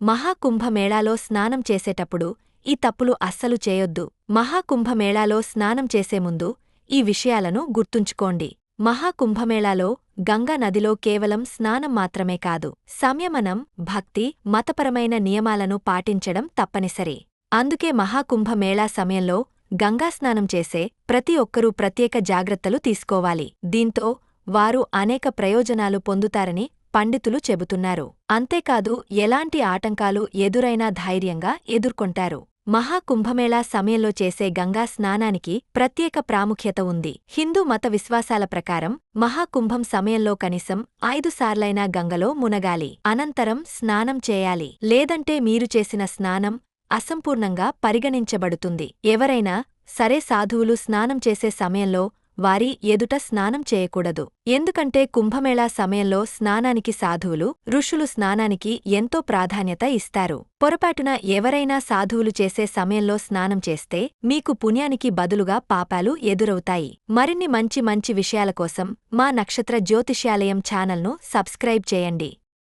మహాకుంభమేళాలో స్నానం చేసేటప్పుడు ఈ తప్పులు అస్సలు చేయొద్దు. మహాకుంభమేళాలో స్నానం చేసే ముందు ఈ విషయాలను గుర్తుంచుకోండి. మహాకుంభమేళాలో గంగా నదిలో కేవలం స్నానం మాత్రమే కాదు, సంయమనం, భక్తి, మతపరమైన నియమాలను పాటించడం తప్పనిసరి. అందుకే మహాకుంభమేళా సమయంలో గంగాస్నానం చేసే ప్రతి ఒక్కరూ ప్రత్యేక జాగ్రత్తలు తీసుకోవాలి. దీంతో వారు అనేక ప్రయోజనాలు పొందుతారని పండితులు చెబుతున్నారు. అంతేకాదు, ఎలాంటి ఆటంకాలు ఎదురైనా ధైర్యంగా ఎదుర్కొంటారు. మహాకుంభమేళా సమయంలో చేసే గంగా స్నానానికి ప్రత్యేక ప్రాముఖ్యత ఉంది. హిందూ మత విశ్వాసాల ప్రకారం మహాకుంభం సమయంలో కనీసం 5 సార్లైనా గంగలో మునగాలి. అనంతరం స్నానం చేయాలి. లేదంటే మీరు చేసిన స్నానం అసంపూర్ణంగా పరిగణించబడుతుంది. ఎవరైనా సరే సాధువులు స్నానం చేసే సమయంలో వారి ఎదుట స్నానం చేయకూడదు. ఎందుకంటే కుంభమేళా సమయంలో స్నానానికి సాధువులు, ఋషులు స్నానానికి ఎంతో ప్రాధాన్యత ఇస్తారు. పొరపాటున ఎవరైనా సాధువులు చేసే సమయంలో స్నానం చేస్తే మీకు పుణ్యానికి బదులుగా పాపాలు ఎదురవుతాయి. మరిన్ని మంచి విషయాల కోసం మా నక్షత్ర జ్యోతిష్యాలయం ఛానల్ను సబ్స్క్రైబ్ చేయండి.